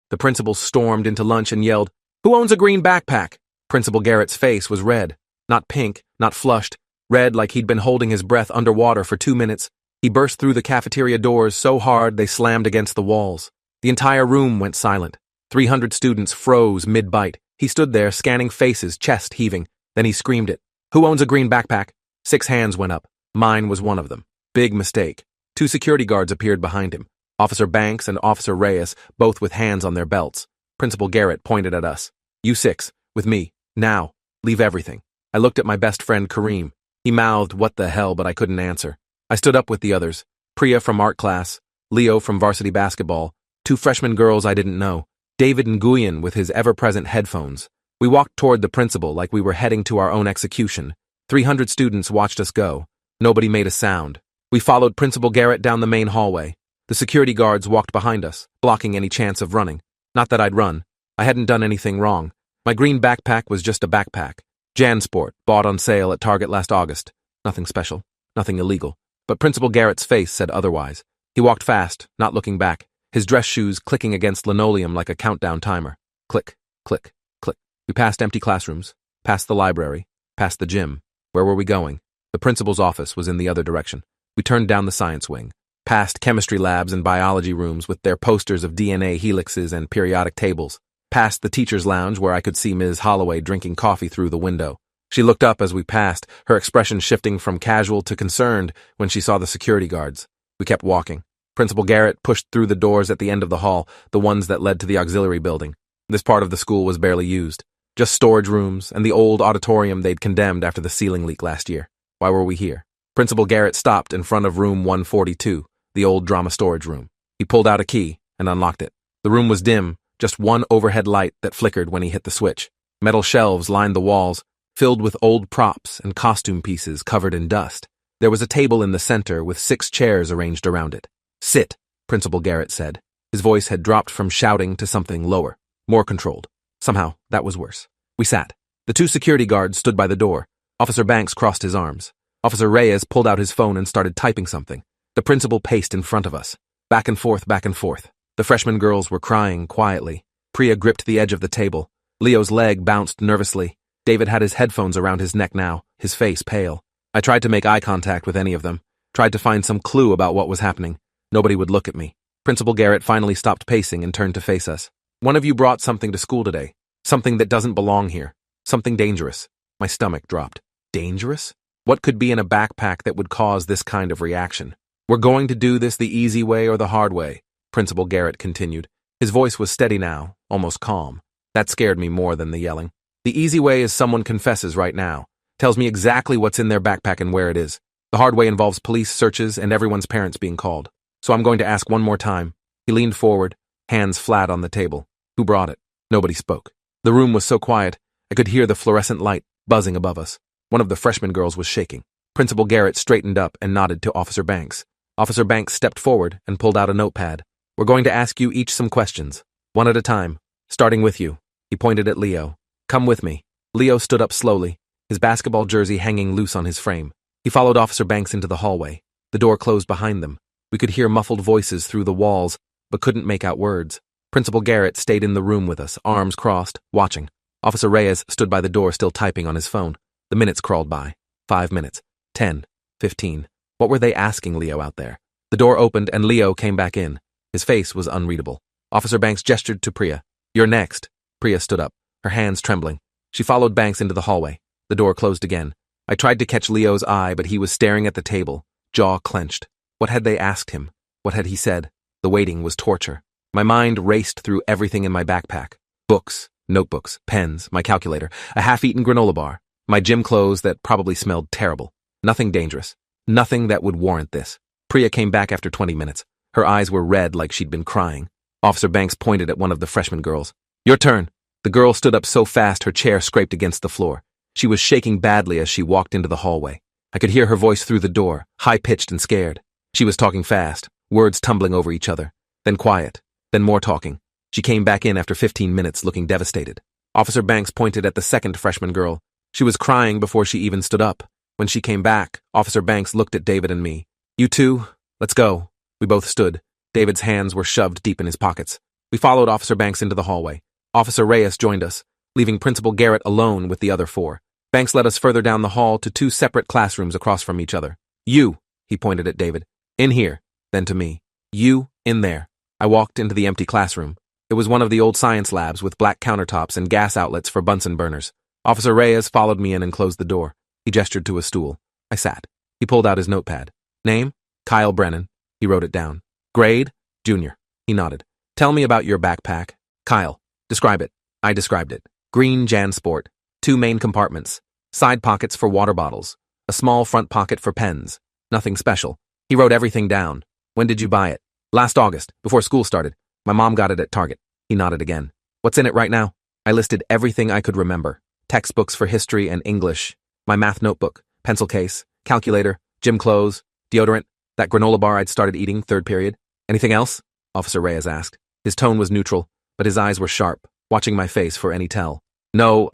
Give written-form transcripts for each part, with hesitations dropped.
The principal stormed into lunch and yelled, "Who owns a green backpack?" Principal Garrett's face was red. Not pink, not flushed. Red like he'd been holding his breath underwater for 2 minutes. He burst through the cafeteria doors so hard they slammed against the walls. The entire room went silent. 300 students froze mid-bite. He stood there, scanning faces, chest heaving. Then he screamed it. "Who owns a green backpack?" 6 hands went up. Mine was one of them. Big mistake. 2 security guards appeared behind him. Officer Banks and Officer Reyes, both with hands on their belts. Principal Garrett pointed at us. "You 6, with me. Now. Leave everything." I looked at my best friend Kareem. He mouthed what the hell, but I couldn't answer. I stood up with the others. Priya from art class, Leo from varsity basketball, 2 freshman girls I didn't know, David Nguyen with his ever-present headphones. We walked toward the principal like we were heading to our own execution. 300 students watched us go. Nobody made a sound. We followed Principal Garrett down the main hallway. The security guards walked behind us, blocking any chance of running. Not that I'd run. I hadn't done anything wrong. My green backpack was just a backpack. JanSport, bought on sale at Target last August. Nothing special, nothing illegal. But Principal Garrett's face said otherwise. He walked fast, not looking back, his dress shoes clicking against linoleum like a countdown timer. Click, click, click. We passed empty classrooms, past the library, past the gym. Where were we going? The principal's office was in the other direction. We turned down the science wing, past chemistry labs and biology rooms with their posters of DNA helixes and periodic tables, past the teacher's lounge where I could see Ms. Holloway drinking coffee through the window. She looked up as we passed, her expression shifting from casual to concerned when she saw the security guards. We kept walking. Principal Garrett pushed through the doors at the end of the hall, the ones that led to the auxiliary building. This part of the school was barely used. Just storage rooms and the old auditorium they'd condemned after the ceiling leak last year. Why were we here? Principal Garrett stopped in front of room 142, the old drama storage room. He pulled out a key and unlocked it. The room was dim, just one overhead light that flickered when he hit the switch. Metal shelves lined the walls, filled with old props and costume pieces covered in dust. There was a table in the center with 6 chairs arranged around it. "Sit," Principal Garrett said. His voice had dropped from shouting to something lower, more controlled. Somehow, that was worse. We sat. The 2 security guards stood by the door. Officer Banks crossed his arms. Officer Reyes pulled out his phone and started typing something. The principal paced in front of us. Back and forth, back and forth. The freshman girls were crying quietly. Priya gripped the edge of the table. Leo's leg bounced nervously. David had his headphones around his neck now, his face pale. I tried to make eye contact with any of them, tried to find some clue about what was happening. Nobody would look at me. Principal Garrett finally stopped pacing and turned to face us. "One of you brought something to school today. Something that doesn't belong here. Something dangerous." My stomach dropped. Dangerous? What could be in a backpack that would cause this kind of reaction? "We're going to do this the easy way or the hard way," Principal Garrett continued. His voice was steady now, almost calm. That scared me more than the yelling. "The easy way is someone confesses right now, tells me exactly what's in their backpack and where it is. The hard way involves police searches and everyone's parents being called. So I'm going to ask one more time." He leaned forward, hands flat on the table. "Who brought it?" Nobody spoke. The room was so quiet, I could hear the fluorescent light buzzing above us. One of the freshman girls was shaking. Principal Garrett straightened up and nodded to Officer Banks. Officer Banks stepped forward and pulled out a notepad. "We're going to ask you each some questions, one at a time, starting with you." He pointed at Leo. "Come with me." Leo stood up slowly, his basketball jersey hanging loose on his frame. He followed Officer Banks into the hallway. The door closed behind them. We could hear muffled voices through the walls, but couldn't make out words. Principal Garrett stayed in the room with us, arms crossed, watching. Officer Reyes stood by the door still typing on his phone. The minutes crawled by. 5 minutes. 10. 15. What were they asking Leo out there? The door opened and Leo came back in. His face was unreadable. Officer Banks gestured to Priya. "You're next." Priya stood up, her hands trembling. She followed Banks into the hallway. The door closed again. I tried to catch Leo's eye, but he was staring at the table, jaw clenched. What had they asked him? What had he said? The waiting was torture. My mind raced through everything in my backpack. Books, notebooks, pens, my calculator, a half-eaten granola bar, my gym clothes that probably smelled terrible. Nothing dangerous. Nothing that would warrant this. Priya came back after 20 minutes. Her eyes were red like she'd been crying. Officer Banks pointed at one of the freshman girls. "Your turn." The girl stood up so fast her chair scraped against the floor. She was shaking badly as she walked into the hallway. I could hear her voice through the door, high-pitched and scared. She was talking fast, words tumbling over each other. Then quiet, then more talking. She came back in after 15 minutes looking devastated. Officer Banks pointed at the second freshman girl. She was crying before she even stood up. When she came back, Officer Banks looked at David and me. "You two, let's go." We both stood. David's hands were shoved deep in his pockets. We followed Officer Banks into the hallway. Officer Reyes joined us, leaving Principal Garrett alone with the other four. Banks led us further down the hall to two separate classrooms across from each other. You, he pointed at David, in here, then to me. You, in there. I walked into the empty classroom. It was one of the old science labs with black countertops and gas outlets for Bunsen burners. Officer Reyes followed me in and closed the door. He gestured to a stool. I sat. He pulled out his notepad. Name? Kyle Brennan. He wrote it down. Grade? Junior. He nodded. Tell me about your backpack. Kyle. Describe it. I described it. Green JanSport. 2 main compartments. Side pockets for water bottles. A small front pocket for pens. Nothing special. He wrote everything down. When did you buy it? Last August, before school started. My mom got it at Target. He nodded again. What's in it right now? I listed everything I could remember. Textbooks for history and English. My math notebook. Pencil case. Calculator. Gym clothes. Deodorant. That granola bar I'd started eating, 3rd period. Anything else? Officer Reyes asked. His tone was neutral, but his eyes were sharp, watching my face for any tell. No,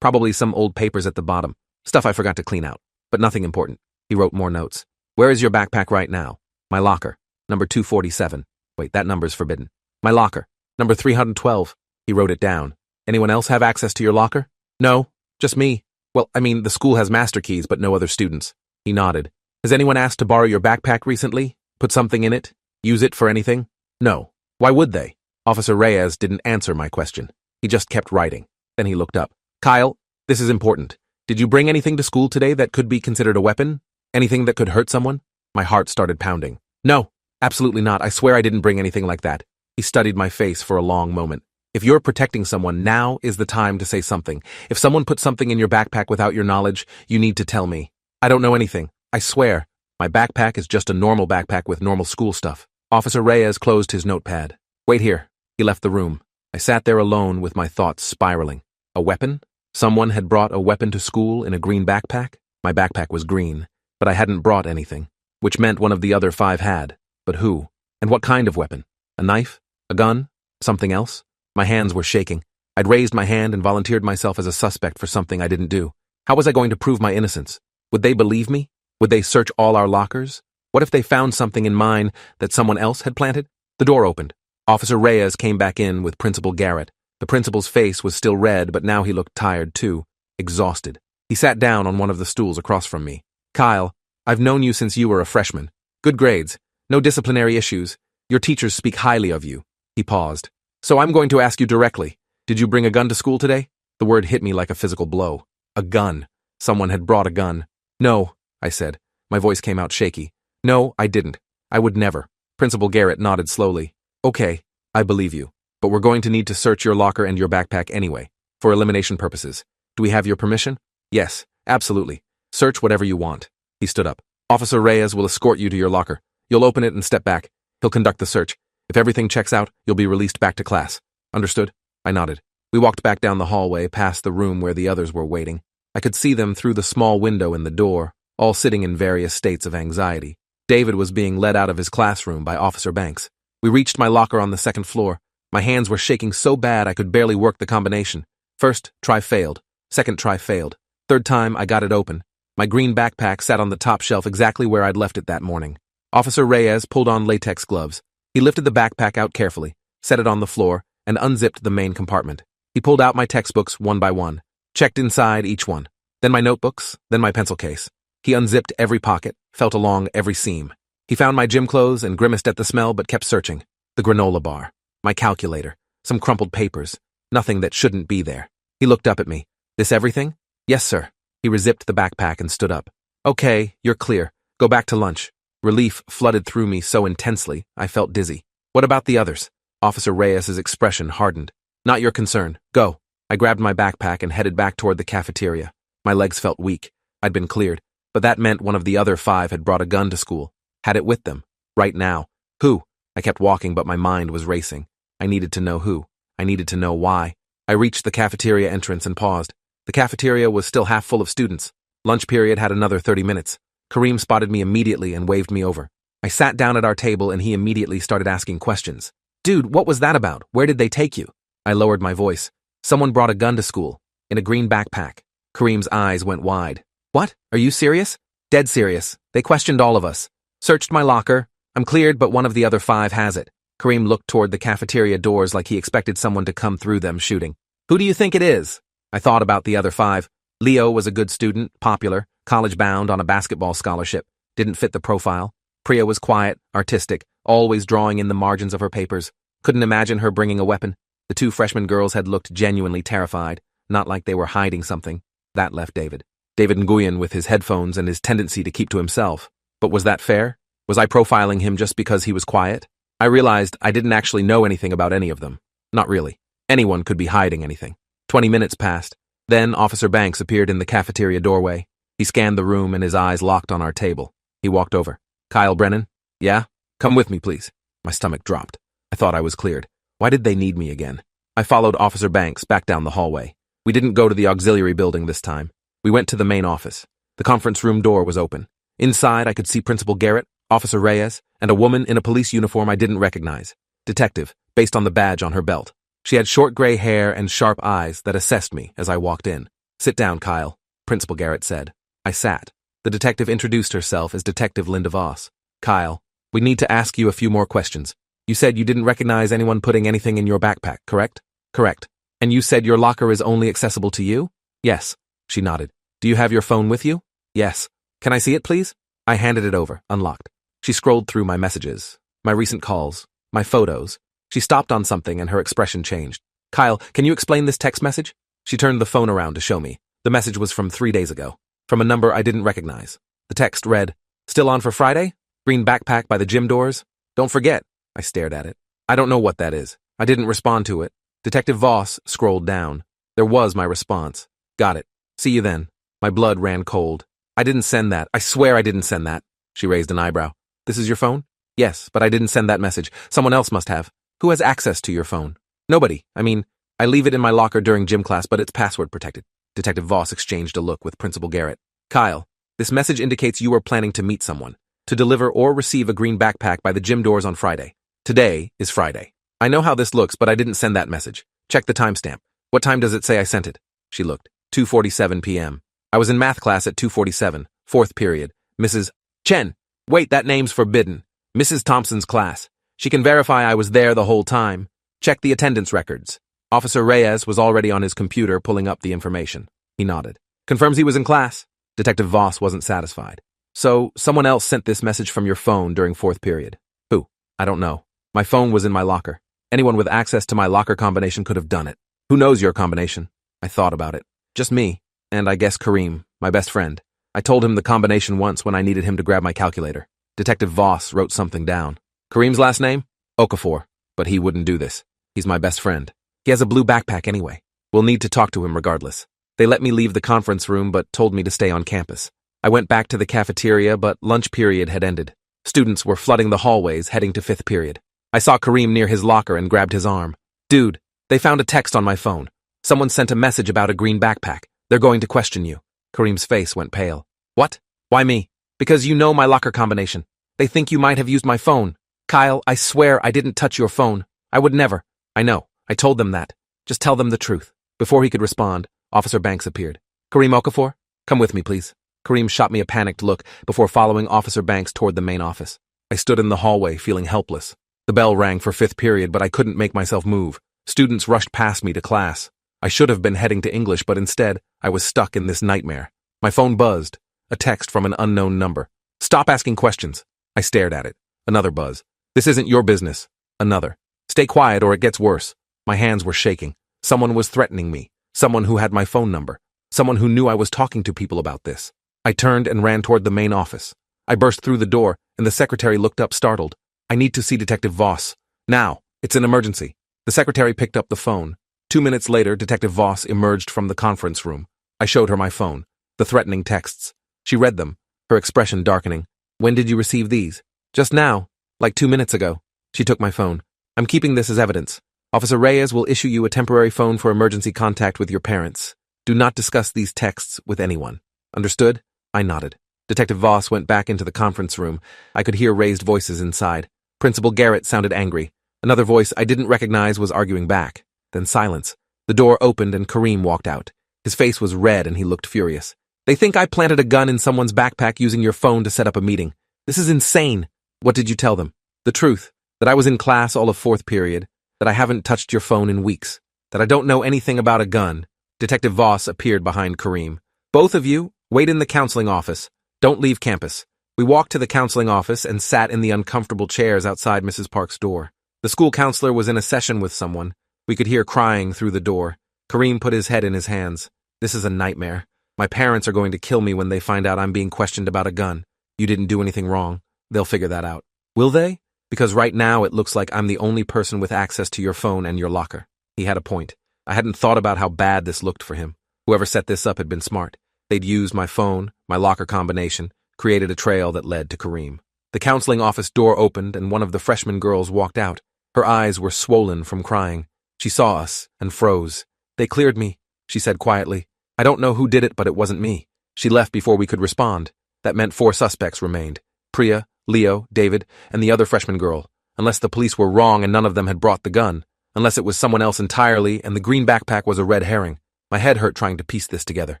probably some old papers at the bottom. Stuff I forgot to clean out. But nothing important. He wrote more notes. Where is your backpack right now? My locker. Number 247. Wait, that number's forbidden. My locker. Number 312. He wrote it down. Anyone else have access to your locker? No, just me. Well, the school has master keys, but no other students. He nodded. Has anyone asked to borrow your backpack recently? Put something in it? Use it for anything? No. Why would they? Officer Reyes didn't answer my question. He just kept writing. Then he looked up. Kyle, this is important. Did you bring anything to school today that could be considered a weapon? Anything that could hurt someone? My heart started pounding. No, absolutely not. I swear I didn't bring anything like that. He studied my face for a long moment. If you're protecting someone, now is the time to say something. If someone put something in your backpack without your knowledge, you need to tell me. I don't know anything. I swear. My backpack is just a normal backpack with normal school stuff. Officer Reyes closed his notepad. Wait here. He left the room. I sat there alone with my thoughts spiraling. A weapon? Someone had brought a weapon to school in a green backpack? My backpack was green, but I hadn't brought anything, which meant one of the other 5 had. But who? And what kind of weapon? A knife? A gun? Something else? My hands were shaking. I'd raised my hand and volunteered myself as a suspect for something I didn't do. How was I going to prove my innocence? Would they believe me? Would they search all our lockers? What if they found something in mine that someone else had planted? The door opened. Officer Reyes came back in with Principal Garrett. The principal's face was still red, but now he looked tired too, exhausted. He sat down on one of the stools across from me. Kyle, I've known you since you were a freshman. Good grades. No disciplinary issues. Your teachers speak highly of you. He paused. So I'm going to ask you directly. Did you bring a gun to school today? The word hit me like a physical blow. A gun. Someone had brought a gun. No, I said. My voice came out shaky. No, I didn't. I would never. Principal Garrett nodded slowly. Okay, I believe you. But we're going to need to search your locker and your backpack anyway, for elimination purposes. Do we have your permission? Yes, absolutely. Search whatever you want. He stood up. Officer Reyes will escort you to your locker. You'll open it and step back. He'll conduct the search. If everything checks out, you'll be released back to class. Understood? I nodded. We walked back down the hallway, past the room where the others were waiting. I could see them through the small window in the door, all sitting in various states of anxiety. David was being led out of his classroom by Officer Banks. We reached my locker on the 2nd floor. My hands were shaking so bad I could barely work the combination. First try failed. Second try failed. Third time, I got it open. My green backpack sat on the top shelf exactly where I'd left it that morning. Officer Reyes pulled on latex gloves. He lifted the backpack out carefully, set it on the floor, and unzipped the main compartment. He pulled out my textbooks one by one, checked inside each one, then my notebooks, then my pencil case. He unzipped every pocket, felt along every seam. He found my gym clothes and grimaced at the smell but kept searching. The granola bar, my calculator, some crumpled papers, nothing that shouldn't be there. He looked up at me. This everything? Yes, sir. He rezipped the backpack and stood up. Okay, you're clear. Go back to lunch. Relief flooded through me so intensely, I felt dizzy. What about the others? Officer Reyes's expression hardened. Not your concern. Go. I grabbed my backpack and headed back toward the cafeteria. My legs felt weak. I'd been cleared, but that meant one of the other 5 had brought a gun to school. Had it with them. Right now. Who? I kept walking, but my mind was racing. I needed to know who. I needed to know why. I reached the cafeteria entrance and paused. The cafeteria was still half full of students. Lunch period had another 30 minutes. Kareem spotted me immediately and waved me over. I sat down at our table and he immediately started asking questions. Dude, what was that about? Where did they take you? I lowered my voice. Someone brought a gun to school, in a green backpack. Kareem's eyes went wide. What? Are you serious? Dead serious. They questioned all of us. Searched my locker. I'm cleared, but one of the other 5 has it. Kareem looked toward the cafeteria doors like he expected someone to come through them shooting. Who do you think it is? I thought about the other 5. Leo was a good student, popular, college-bound on a basketball scholarship, didn't fit the profile. Priya was quiet, artistic, always drawing in the margins of her papers. Couldn't imagine her bringing a weapon. The 2 freshman girls had looked genuinely terrified, not like they were hiding something. That left David. David Nguyen with his headphones and his tendency to keep to himself. But was that fair? Was I profiling him just because he was quiet? I realized I didn't actually know anything about any of them. Not really. Anyone could be hiding anything. 20 minutes passed. Then Officer Banks appeared in the cafeteria doorway. He scanned the room and his eyes locked on our table. He walked over. Kyle Brennan? Yeah? Come with me, please. My stomach dropped. I thought I was cleared. Why did they need me again? I followed Officer Banks back down the hallway. We didn't go to the auxiliary building this time. We went to the main office. The conference room door was open. Inside, I could see Principal Garrett, Officer Reyes, and a woman in a police uniform I didn't recognize. Detective, based on the badge on her belt. She had short gray hair and sharp eyes that assessed me as I walked in. Sit down, Kyle, Principal Garrett said. I sat. The detective introduced herself as Detective Linda Voss. Kyle, we need to ask you a few more questions. You said you didn't recognize anyone putting anything in your backpack, correct? Correct. And you said your locker is only accessible to you? Yes. She nodded. Do you have your phone with you? Yes. Can I see it, please? I handed it over, unlocked. She scrolled through my messages, my recent calls, my photos. She stopped on something and her expression changed. Kyle, can you explain this text message? She turned the phone around to show me. The message was from 3 days ago, from a number I didn't recognize. The text read, "Still on for Friday? Green backpack by the gym doors? Don't forget." I stared at it. I don't know what that is. I didn't respond to it. Detective Voss scrolled down. There was my response. Got it. See you then. My blood ran cold. I didn't send that. I swear I didn't send that. She raised an eyebrow. This is your phone? Yes, but I didn't send that message. Someone else must have. Who has access to your phone? Nobody. I mean, I leave it in my locker during gym class, but it's password protected. Detective Voss exchanged a look with Principal Garrett. Kyle, this message indicates you are planning to meet someone, to deliver or receive a green backpack by the gym doors on Friday. Today is Friday. I know how this looks, but I didn't send that message. Check the timestamp. What time does it say I sent it? She looked. 2:47 p.m. I was in math class at 2:47, 4th period. Mrs. Chen. Wait, that name's forbidden. Mrs. Thompson's class. She can verify I was there the whole time. Check the attendance records. Officer Reyes was already on his computer pulling up the information. He nodded. Confirms he was in class. Detective Voss wasn't satisfied. So, someone else sent this message from your phone during 4th period. Who? I don't know. My phone was in my locker. Anyone with access to my locker combination could have done it. Who knows your combination? I thought about it. Just me, and I guess Kareem, my best friend. I told him the combination once when I needed him to grab my calculator. Detective Voss wrote something down. Kareem's last name? Okafor. But he wouldn't do this. He's my best friend. He has a blue backpack anyway. We'll need to talk to him regardless. They let me leave the conference room but told me to stay on campus. I went back to the cafeteria, but lunch period had ended. Students were flooding the hallways heading to 5th period. I saw Kareem near his locker and grabbed his arm. Dude, they found a text on my phone. Someone sent a message about a green backpack. They're going to question you. Kareem's face went pale. What? Why me? Because you know my locker combination. They think you might have used my phone. Kyle, I swear I didn't touch your phone. I would never. I know. I told them that. Just tell them the truth. Before he could respond, Officer Banks appeared. Kareem Okafor? Come with me, please. Kareem shot me a panicked look before following Officer Banks toward the main office. I stood in the hallway, feeling helpless. The bell rang for 5th period, but I couldn't make myself move. Students rushed past me to class. I should have been heading to English, but instead, I was stuck in this nightmare. My phone buzzed. A text from an unknown number. Stop asking questions. I stared at it. Another buzz. This isn't your business. Another. Stay quiet or it gets worse. My hands were shaking. Someone was threatening me. Someone who had my phone number. Someone who knew I was talking to people about this. I turned and ran toward the main office. I burst through the door, and the secretary looked up startled. I need to see Detective Voss. Now. It's an emergency. The secretary picked up the phone. 2 minutes later, Detective Voss emerged from the conference room. I showed her my phone. The threatening texts. She read them, her expression darkening. When did you receive these? Just now. Like 2 minutes ago. She took my phone. I'm keeping this as evidence. Officer Reyes will issue you a temporary phone for emergency contact with your parents. Do not discuss these texts with anyone. Understood? I nodded. Detective Voss went back into the conference room. I could hear raised voices inside. Principal Garrett sounded angry. Another voice I didn't recognize was arguing back. Then silence. The door opened and Kareem walked out. His face was red and he looked furious. They think I planted a gun in someone's backpack using your phone to set up a meeting. This is insane. What did you tell them? The truth. That I was in class all of fourth period, that I haven't touched your phone in weeks, that I don't know anything about a gun. Detective Voss appeared behind Kareem. Both of you, wait in the counseling office. Don't leave campus. We walked to the counseling office and sat in the uncomfortable chairs outside Mrs. Park's door. The school counselor was in a session with someone. We could hear crying through the door. Kareem put his head in his hands. This is a nightmare. My parents are going to kill me when they find out I'm being questioned about a gun. You didn't do anything wrong. They'll figure that out. Will they? Because right now it looks like I'm the only person with access to your phone and your locker. He had a point. I hadn't thought about how bad this looked for him. Whoever set this up had been smart. They'd used my phone, my locker combination, created a trail that led to Kareem. The counseling office door opened and one of the freshman girls walked out. Her eyes were swollen from crying. She saw us and froze. They cleared me, she said quietly. I don't know who did it, but it wasn't me. She left before we could respond. That meant 4 suspects remained. Priya, Leo, David, and the other freshman girl. Unless the police were wrong and none of them had brought the gun. Unless it was someone else entirely and the green backpack was a red herring. My head hurt trying to piece this together.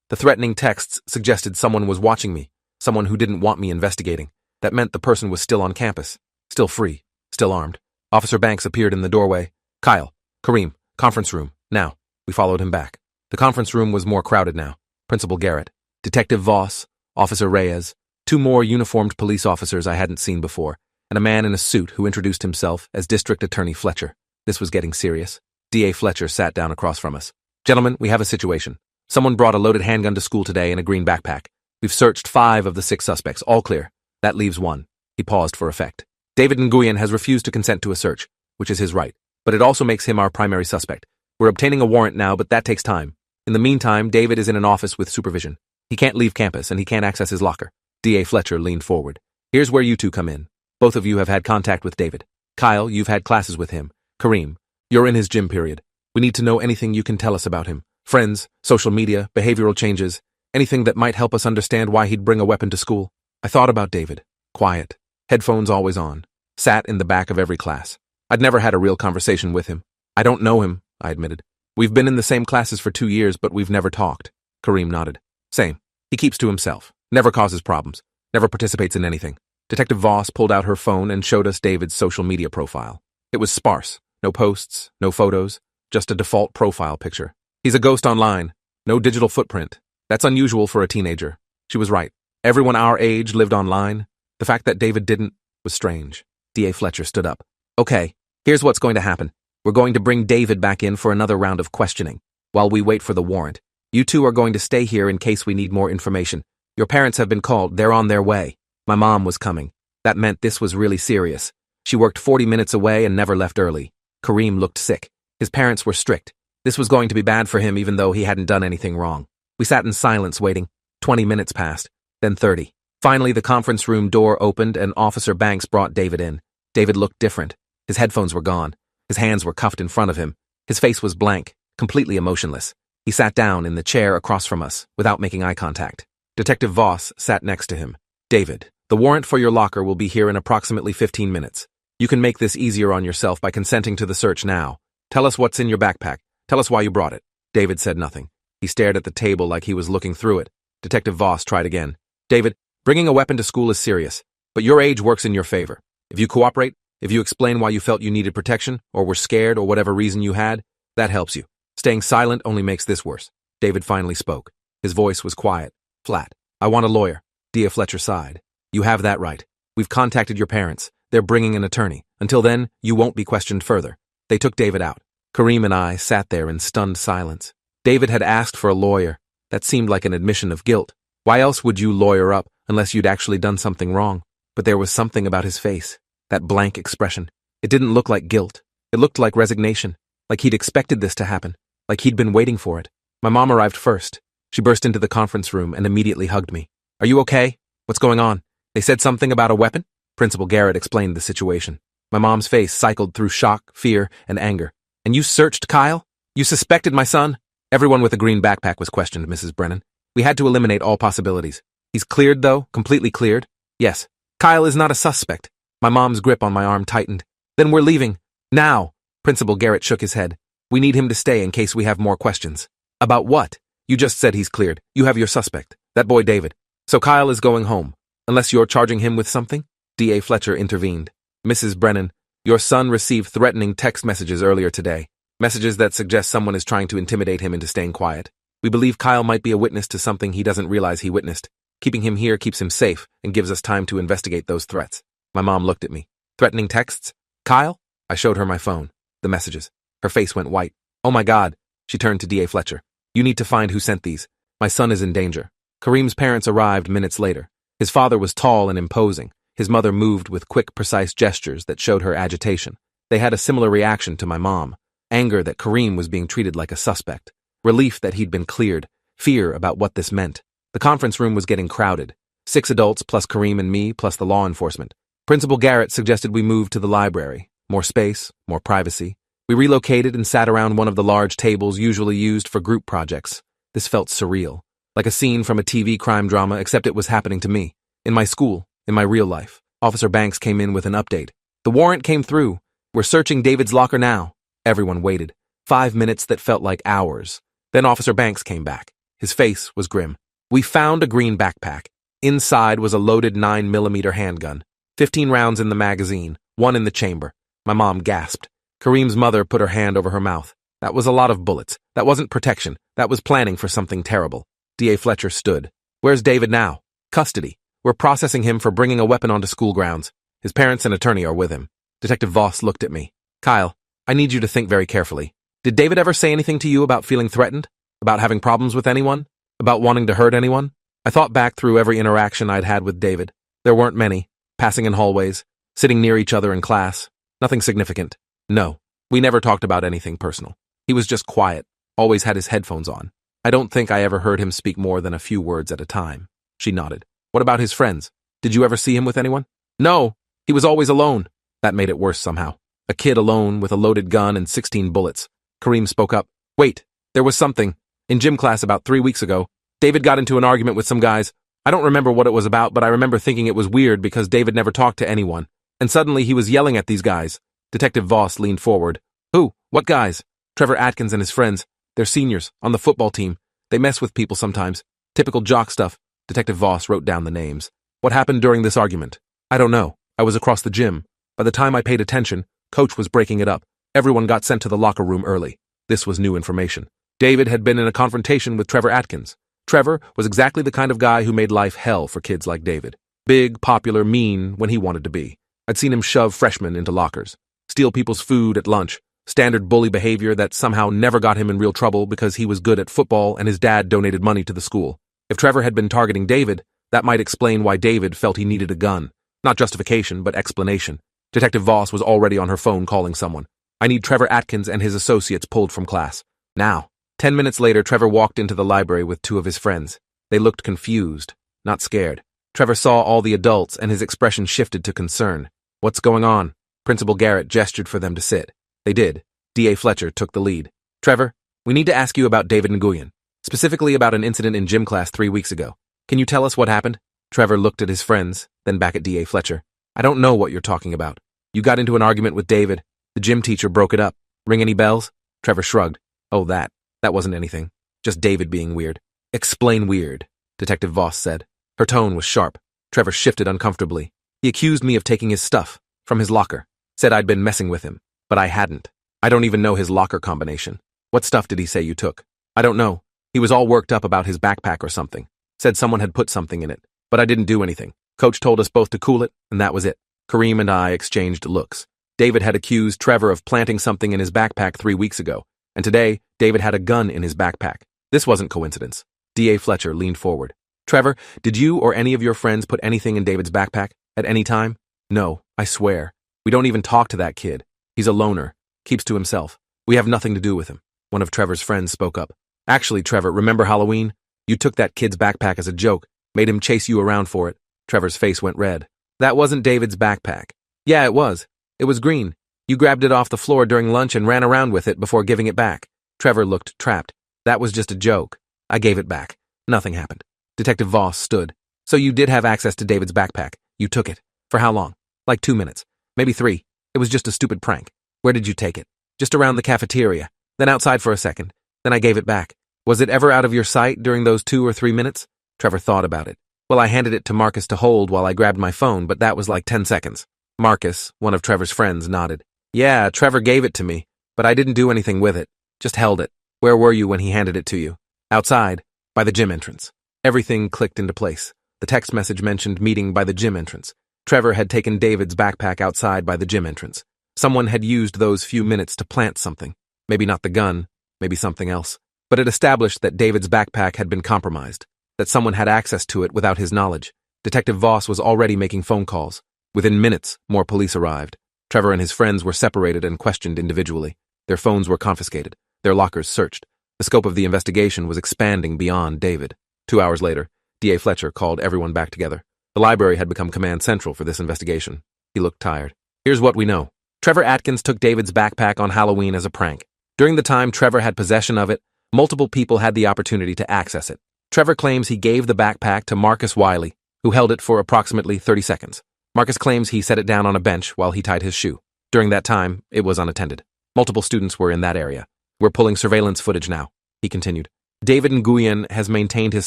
The threatening texts suggested someone was watching me. Someone who didn't want me investigating. That meant the person was still on campus. Still free. Still armed. Officer Banks appeared in the doorway. Kyle. Kareem. Conference room. Now. We followed him back. The conference room was more crowded now. Principal Garrett. Detective Voss. Officer Reyes. 2 more uniformed police officers I hadn't seen before. And a man in a suit who introduced himself as District Attorney Fletcher. This was getting serious. D.A. Fletcher sat down across from us. Gentlemen, we have a situation. Someone brought a loaded handgun to school today in a green backpack. We've searched 5 of the 6 suspects, all clear. That leaves 1. He paused for effect. David Nguyen has refused to consent to a search, which is his right, but it also makes him our primary suspect. We're obtaining a warrant now, but that takes time. In the meantime, David is in an office with supervision. He can't leave campus, and he can't access his locker. D.A. Fletcher leaned forward. Here's where you 2 come in. Both of you have had contact with David. Kyle, you've had classes with him. Kareem, you're in his gym period. We need to know anything you can tell us about him. Friends, social media, behavioral changes, anything that might help us understand why he'd bring a weapon to school. I thought about David. Quiet. Headphones always on. Sat in the back of every class. I'd never had a real conversation with him. I don't know him, I admitted. We've been in the same classes for 2 years, but we've never talked. Kareem nodded. Same. He keeps to himself. Never causes problems. Never participates in anything. Detective Voss pulled out her phone and showed us David's social media profile. It was sparse. No posts, no photos, just a default profile picture. He's a ghost online. No digital footprint. That's unusual for a teenager. She was right. Everyone our age lived online. The fact that David didn't was strange. D.A. Fletcher stood up. Okay, here's what's going to happen. We're going to bring David back in for another round of questioning, while we wait for the warrant. You 2 are going to stay here in case we need more information. Your parents have been called. They're on their way. My mom was coming. That meant this was really serious. She worked 40 minutes away and never left early. Kareem looked sick. His parents were strict. This was going to be bad for him even though he hadn't done anything wrong. We sat in silence waiting. 20 minutes passed, then 30. Finally, the conference room door opened and Officer Banks brought David in. David looked different. His headphones were gone. His hands were cuffed in front of him. His face was blank, completely emotionless. He sat down in the chair across from us without making eye contact. Detective Voss sat next to him. David, the warrant for your locker will be here in approximately 15 minutes. You can make this easier on yourself by consenting to the search now. Tell us what's in your backpack. Tell us why you brought it. David said nothing. He stared at the table like he was looking through it. Detective Voss tried again. David, bringing a weapon to school is serious, but your age works in your favor. If you cooperate, if you explain why you felt you needed protection, or were scared, or whatever reason you had, that helps you. Staying silent only makes this worse. David finally spoke. His voice was quiet, flat. I want a lawyer. D.A. Fletcher sighed. You have that right. We've contacted your parents. They're bringing an attorney. Until then, you won't be questioned further. They took David out. Kareem and I sat there in stunned silence. David had asked for a lawyer. That seemed like an admission of guilt. Why else would you lawyer up unless you'd actually done something wrong? But there was something about his face, that blank expression. It didn't look like guilt. It looked like resignation, like he'd expected this to happen, like he'd been waiting for it. My mom arrived first. She burst into the conference room and immediately hugged me. Are you okay? What's going on? They said something about a weapon? Principal Garrett explained the situation. My mom's face cycled through shock, fear, and anger. And you searched Kyle? You suspected my son? Everyone with a green backpack was questioned, Mrs. Brennan. We had to eliminate all possibilities. He's cleared, though? Completely cleared? Yes. Kyle is not a suspect. My mom's grip on my arm tightened. Then we're leaving. Now. Principal Garrett shook his head. We need him to stay in case we have more questions. About what? You just said he's cleared. You have your suspect. That boy David. So Kyle is going home. Unless you're charging him with something? D.A. Fletcher intervened. Mrs. Brennan, Your son received threatening text messages earlier today. Messages that suggest someone is trying to intimidate him into staying quiet. We believe Kyle might be a witness to something he doesn't realize he witnessed. Keeping him here keeps him safe and gives us time to investigate those threats. My mom looked at me. Threatening texts? Kyle? I showed her my phone. The messages. Her face went white. Oh my God. She turned to D.A. Fletcher. You need to find who sent these. My son is in danger. Kareem's parents arrived minutes later. His father was tall and imposing. His mother moved with quick, precise gestures that showed her agitation. They had a similar reaction to my mom. Anger that Kareem was being treated like a suspect. Relief that he'd been cleared. Fear about what this meant. The conference room was getting crowded. 6 adults plus Kareem and me plus the law enforcement. Principal Garrett suggested we move to the library. More space, more privacy. We relocated and sat around one of the large tables usually used for group projects. This felt surreal. Like a scene from a TV crime drama, except it was happening to me. In my school, in my real life. Officer Banks came in with an update. The warrant came through. We're searching David's locker now. Everyone waited. 5 minutes that felt like hours. Then Officer Banks came back. His face was grim. We found a green backpack. Inside was a loaded 9mm handgun. 15 rounds in the magazine, 1 in the chamber. My mom gasped. Kareem's mother put her hand over her mouth. That was a lot of bullets. That wasn't protection. That was planning for something terrible. D.A. Fletcher stood. Where's David now? Custody. We're processing him for bringing a weapon onto school grounds. His parents and attorney are with him. Detective Voss looked at me. Kyle, I need you to think very carefully. Did David ever say anything to you about feeling threatened? About having problems with anyone? About wanting to hurt anyone? I thought back through every interaction I'd had with David. There weren't many. Passing in hallways. Sitting near each other in class. Nothing significant. No. We never talked about anything personal. He was just quiet. Always had his headphones on. I don't think I ever heard him speak more than a few words at a time. She nodded. What about his friends? Did you ever see him with anyone? No. He was always alone. That made it worse somehow. A kid alone with a loaded gun and 16 bullets. Kareem spoke up. Wait, there was something. In gym class about 3 weeks ago, David got into an argument with some guys. I don't remember what it was about, but I remember thinking it was weird because David never talked to anyone. And suddenly he was yelling at these guys. Detective Voss leaned forward. Who? What guys? Trevor Atkins and his friends. They're seniors, on the football team. They mess with people sometimes. Typical jock stuff. Detective Voss wrote down the names. What happened during this argument? I don't know. I was across the gym. By the time I paid attention, Coach was breaking it up. Everyone got sent to the locker room early. This was new information. David had been in a confrontation with Trevor Atkins. Trevor was exactly the kind of guy who made life hell for kids like David. Big, popular, mean when he wanted to be. I'd seen him shove freshmen into lockers, steal people's food at lunch, standard bully behavior that somehow never got him in real trouble because he was good at football and his dad donated money to the school. If Trevor had been targeting David, that might explain why David felt he needed a gun. Not justification, but explanation. Detective Voss was already on her phone calling someone. I need Trevor Atkins and his associates pulled from class. Now. 10 minutes later, Trevor walked into the library with 2 of his friends. They looked confused, not scared. Trevor saw all the adults and his expression shifted to concern. What's going on? Principal Garrett gestured for them to sit. They did. D.A. Fletcher took the lead. Trevor, we need to ask you about David Nguyen, specifically about an incident in gym class 3 weeks ago. Can you tell us what happened? Trevor looked at his friends, then back at D.A. Fletcher. I don't know what you're talking about. You got into an argument with David. The gym teacher broke it up. Ring any bells? Trevor shrugged. Oh, that wasn't anything. Just David being weird. Explain weird, Detective Voss said. Her tone was sharp. Trevor shifted uncomfortably. He accused me of taking his stuff from his locker. Said I'd been messing with him, but I hadn't. I don't even know his locker combination. What stuff did he say you took? I don't know. He was all worked up about his backpack or something. Said someone had put something in it, but I didn't do anything. Coach told us both to cool it, and that was it. Kareem and I exchanged looks. David had accused Trevor of planting something in his backpack 3 weeks ago, and today, David had a gun in his backpack. This wasn't coincidence. D.A. Fletcher leaned forward. Trevor, did you or any of your friends put anything in David's backpack at any time? No, I swear. We don't even talk to that kid. He's a loner. Keeps to himself. We have nothing to do with him. One of Trevor's friends spoke up. Actually, Trevor, remember Halloween? You took that kid's backpack as a joke, made him chase you around for it. Trevor's face went red. That wasn't David's backpack. Yeah, it was. It was green. You grabbed it off the floor during lunch and ran around with it before giving it back. Trevor looked trapped. That was just a joke. I gave it back. Nothing happened. Detective Voss stood. So you did have access to David's backpack. You took it. For how long? Like 2 minutes. Maybe 3. It was just a stupid prank. Where did you take it? Just around the cafeteria. Then outside for a second. Then I gave it back. Was it ever out of your sight during those 2 or 3 minutes? Trevor thought about it. Well, I handed it to Marcus to hold while I grabbed my phone, but that was like 10 seconds. Marcus, one of Trevor's friends, nodded. Yeah, Trevor gave it to me, but I didn't do anything with it. Just held it. Where were you when he handed it to you? Outside, by the gym entrance. Everything clicked into place. The text message mentioned meeting by the gym entrance. Trevor had taken David's backpack outside by the gym entrance. Someone had used those few minutes to plant something. Maybe not the gun, maybe something else. But it established that David's backpack had been compromised, that someone had access to it without his knowledge. Detective Voss was already making phone calls. Within minutes, more police arrived. Trevor and his friends were separated and questioned individually. Their phones were confiscated, their lockers searched. The scope of the investigation was expanding beyond David. 2 hours later, D.A. Fletcher called everyone back together. The library had become command central for this investigation. He looked tired. Here's what we know. Trevor Atkins took David's backpack on Halloween as a prank. During the time Trevor had possession of it, multiple people had the opportunity to access it. Trevor claims he gave the backpack to Marcus Wiley, who held it for approximately 30 seconds. Marcus claims he set it down on a bench while he tied his shoe. During that time, it was unattended. Multiple students were in that area. We're pulling surveillance footage now, he continued. David Nguyen has maintained his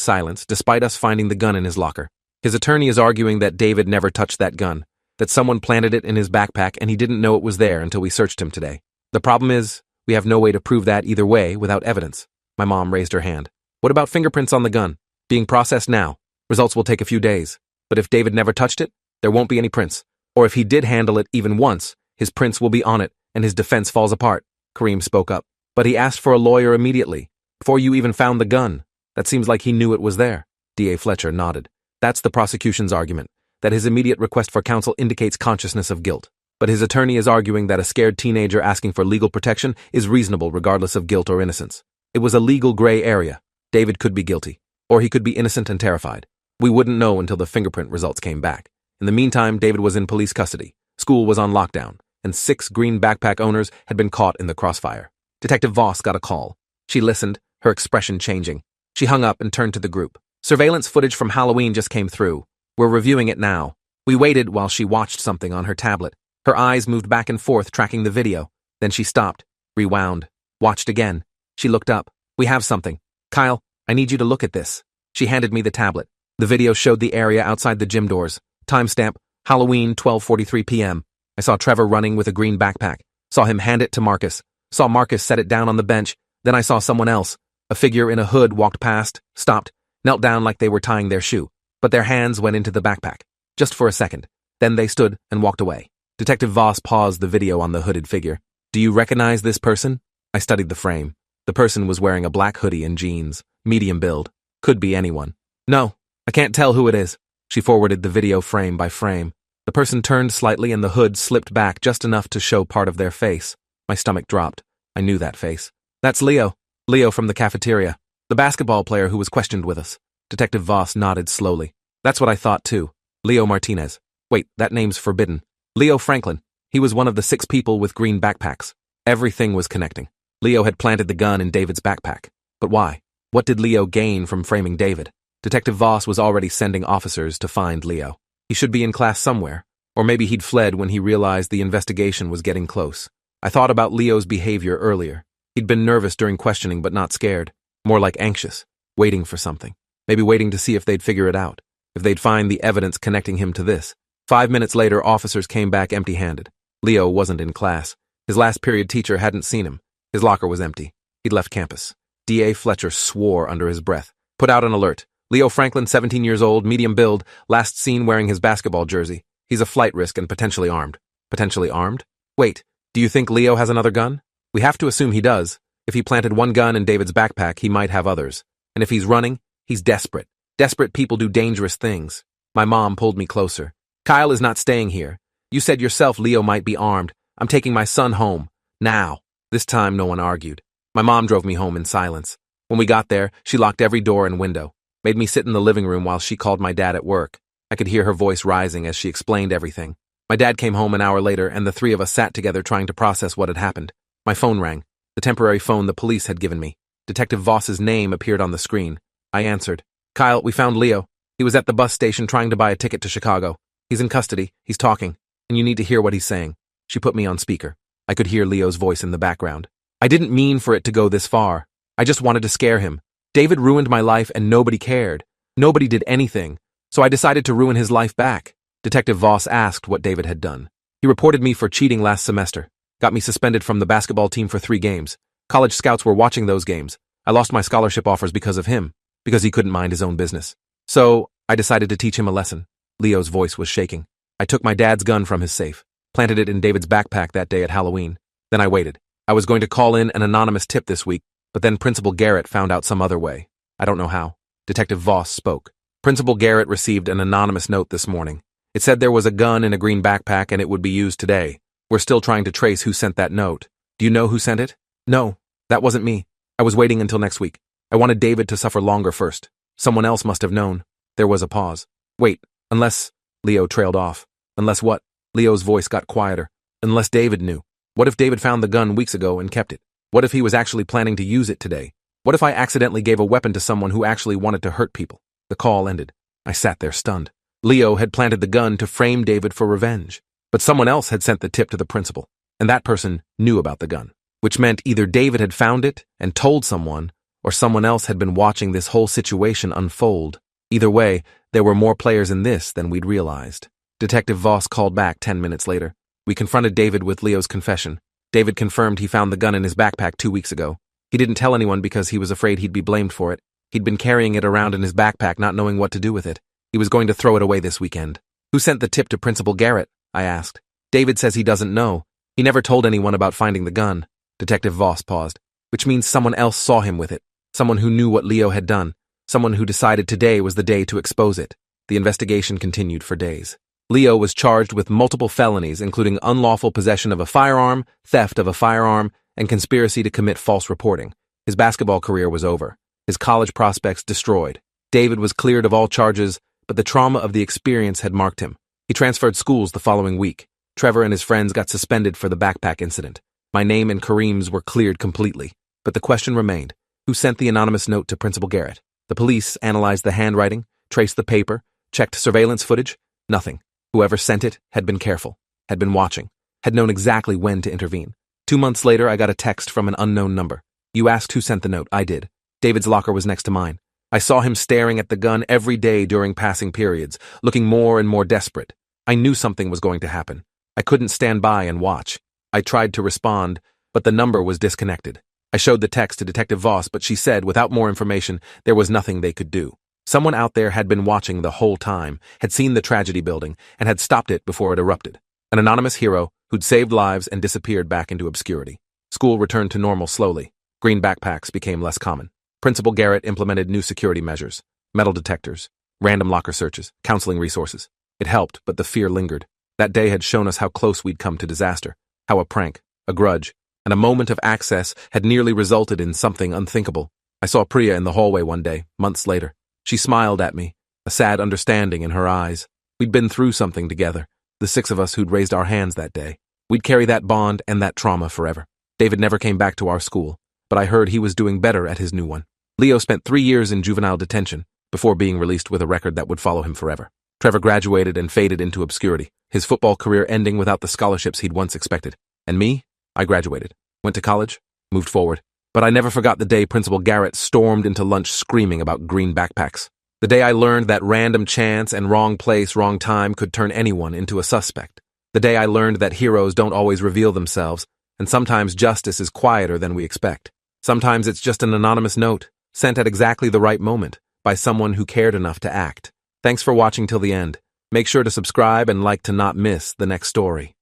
silence despite us finding the gun in his locker. His attorney is arguing that David never touched that gun, that someone planted it in his backpack and he didn't know it was there until we searched him today. The problem is, we have no way to prove that either way without evidence. My mom raised her hand. What about fingerprints on the gun? Being processed now. Results will take a few days. But if David never touched it, there won't be any prints. Or if he did handle it even once, his prints will be on it and his defense falls apart. Kareem spoke up. But he asked for a lawyer immediately, before you even found the gun. That seems like he knew it was there. D.A. Fletcher nodded. That's the prosecution's argument, that his immediate request for counsel indicates consciousness of guilt. But his attorney is arguing that a scared teenager asking for legal protection is reasonable regardless of guilt or innocence. It was a legal gray area. David could be guilty, or he could be innocent and terrified. We wouldn't know until the fingerprint results came back. In the meantime, David was in police custody. School was on lockdown, and 6 green backpack owners had been caught in the crossfire. Detective Voss got a call. She listened, her expression changing. She hung up and turned to the group. Surveillance footage from Halloween just came through. We're reviewing it now. We waited while she watched something on her tablet. Her eyes moved back and forth tracking the video. Then she stopped, rewound, watched again. She looked up. We have something. Kyle, I need you to look at this. She handed me the tablet. The video showed the area outside the gym doors. Timestamp, Halloween, 12:43 p.m. I saw Trevor running with a green backpack. Saw him hand it to Marcus. Saw Marcus set it down on the bench. Then I saw someone else. A figure in a hood walked past, stopped, knelt down like they were tying their shoe. But their hands went into the backpack. Just for a second. Then they stood and walked away. Detective Voss paused the video on the hooded figure. Do you recognize this person? I studied the frame. The person was wearing a black hoodie and jeans, medium build. Could be anyone. No, I can't tell who it is. She forwarded the video frame by frame. The person turned slightly and the hood slipped back just enough to show part of their face. My stomach dropped. I knew that face. That's Leo. Leo from the cafeteria. The basketball player who was questioned with us. Detective Voss nodded slowly. That's what I thought too. Leo Martinez. Wait, that name's forbidden. Leo Franklin. He was one of the 6 people with green backpacks. Everything was connecting. Leo had planted the gun in David's backpack. But why? What did Leo gain from framing David? Detective Voss was already sending officers to find Leo. He should be in class somewhere. Or maybe he'd fled when he realized the investigation was getting close. I thought about Leo's behavior earlier. He'd been nervous during questioning but not scared. More like anxious. Waiting for something. Maybe waiting to see if they'd figure it out. If they'd find the evidence connecting him to this. 5 minutes later, officers came back empty-handed. Leo wasn't in class. His last period teacher hadn't seen him. His locker was empty. He'd left campus. D.A. Fletcher swore under his breath. Put out an alert. Leo Franklin, 17 years old, medium build, last seen wearing his basketball jersey. He's a flight risk and potentially armed. Potentially armed? Wait, do you think Leo has another gun? We have to assume he does. If he planted one gun in David's backpack, he might have others. And if he's running, he's desperate. Desperate people do dangerous things. My mom pulled me closer. Kyle is not staying here. You said yourself Leo might be armed. I'm taking my son home. Now. This time no one argued. My mom drove me home in silence. When we got there, she locked every door and window, made me sit in the living room while she called my dad at work. I could hear her voice rising as she explained everything. My dad came home an hour later and the 3 of us sat together trying to process what had happened. My phone rang. The temporary phone the police had given me. Detective Voss's name appeared on the screen. I answered. Kyle, we found Leo. He was at the bus station trying to buy a ticket to Chicago. He's in custody. He's talking. And you need to hear what he's saying. She put me on speaker. I could hear Leo's voice in the background. I didn't mean for it to go this far. I just wanted to scare him. David ruined my life and nobody cared. Nobody did anything. So I decided to ruin his life back. Detective Voss asked what David had done. He reported me for cheating last semester, got me suspended from the basketball team for 3 games. College scouts were watching those games. I lost my scholarship offers because of him, because he couldn't mind his own business. So, I decided to teach him a lesson. Leo's voice was shaking. I took my dad's gun from his safe, planted it in David's backpack that day at Halloween. Then I waited. I was going to call in an anonymous tip this week, but then Principal Garrett found out some other way. I don't know how. Detective Voss spoke. Principal Garrett received an anonymous note this morning. It said there was a gun in a green backpack and it would be used today. We're still trying to trace who sent that note. Do you know who sent it? No, that wasn't me. I was waiting until next week. I wanted David to suffer longer first. Someone else must have known. There was a pause. Wait, unless... Leo trailed off. Unless what? Leo's voice got quieter. Unless David knew. What if David found the gun weeks ago and kept it? What if he was actually planning to use it today? What if I accidentally gave a weapon to someone who actually wanted to hurt people? The call ended. I sat there stunned. Leo had planted the gun to frame David for revenge. But someone else had sent the tip to the principal, and that person knew about the gun, which meant either David had found it and told someone, or someone else had been watching this whole situation unfold. Either way, there were more players in this than we'd realized. Detective Voss called back 10 minutes later. We confronted David with Leo's confession. David confirmed he found the gun in his backpack 2 weeks ago. He didn't tell anyone because he was afraid he'd be blamed for it. He'd been carrying it around in his backpack, not knowing what to do with it. He was going to throw it away this weekend. Who sent the tip to Principal Garrett? I asked. David says he doesn't know. He never told anyone about finding the gun. Detective Voss paused. Which means someone else saw him with it. Someone who knew what Leo had done. Someone who decided today was the day to expose it. The investigation continued for days. Leo was charged with multiple felonies, including unlawful possession of a firearm, theft of a firearm, and conspiracy to commit false reporting. His basketball career was over. His college prospects destroyed. David was cleared of all charges, but the trauma of the experience had marked him. He transferred schools the following week. Trevor and his friends got suspended for the backpack incident. My name and Kareem's were cleared completely. But the question remained. Who sent the anonymous note to Principal Garrett? The police analyzed the handwriting, traced the paper, checked surveillance footage. Nothing. Whoever sent it had been careful, had been watching, had known exactly when to intervene. 2 months later, I got a text from an unknown number. You asked who sent the note. I did. David's locker was next to mine. I saw him staring at the gun every day during passing periods, looking more and more desperate. I knew something was going to happen. I couldn't stand by and watch. I tried to respond, but the number was disconnected. I showed the text to Detective Voss, but she said, without more information, there was nothing they could do. Someone out there had been watching the whole time, had seen the tragedy building, and had stopped it before it erupted. An anonymous hero who'd saved lives and disappeared back into obscurity. School returned to normal slowly. Green backpacks became less common. Principal Garrett implemented new security measures, metal detectors, random locker searches, counseling resources. It helped, but the fear lingered. That day had shown us how close we'd come to disaster, how a prank, a grudge, and a moment of access had nearly resulted in something unthinkable. I saw Priya in the hallway one day, months later. She smiled at me, a sad understanding in her eyes. We'd been through something together, the 6 of us who'd raised our hands that day. We'd carry that bond and that trauma forever. David never came back to our school, but I heard he was doing better at his new one. Leo spent 3 years in juvenile detention before being released with a record that would follow him forever. Trevor graduated and faded into obscurity, his football career ending without the scholarships he'd once expected. And me? I graduated, went to college, moved forward. But I never forgot the day Principal Garrett stormed into lunch screaming about green backpacks. The day I learned that random chance and wrong place, wrong time could turn anyone into a suspect. The day I learned that heroes don't always reveal themselves, and sometimes justice is quieter than we expect. Sometimes it's just an anonymous note, sent at exactly the right moment, by someone who cared enough to act. Thanks for watching till the end. Make sure to subscribe and like to not miss the next story.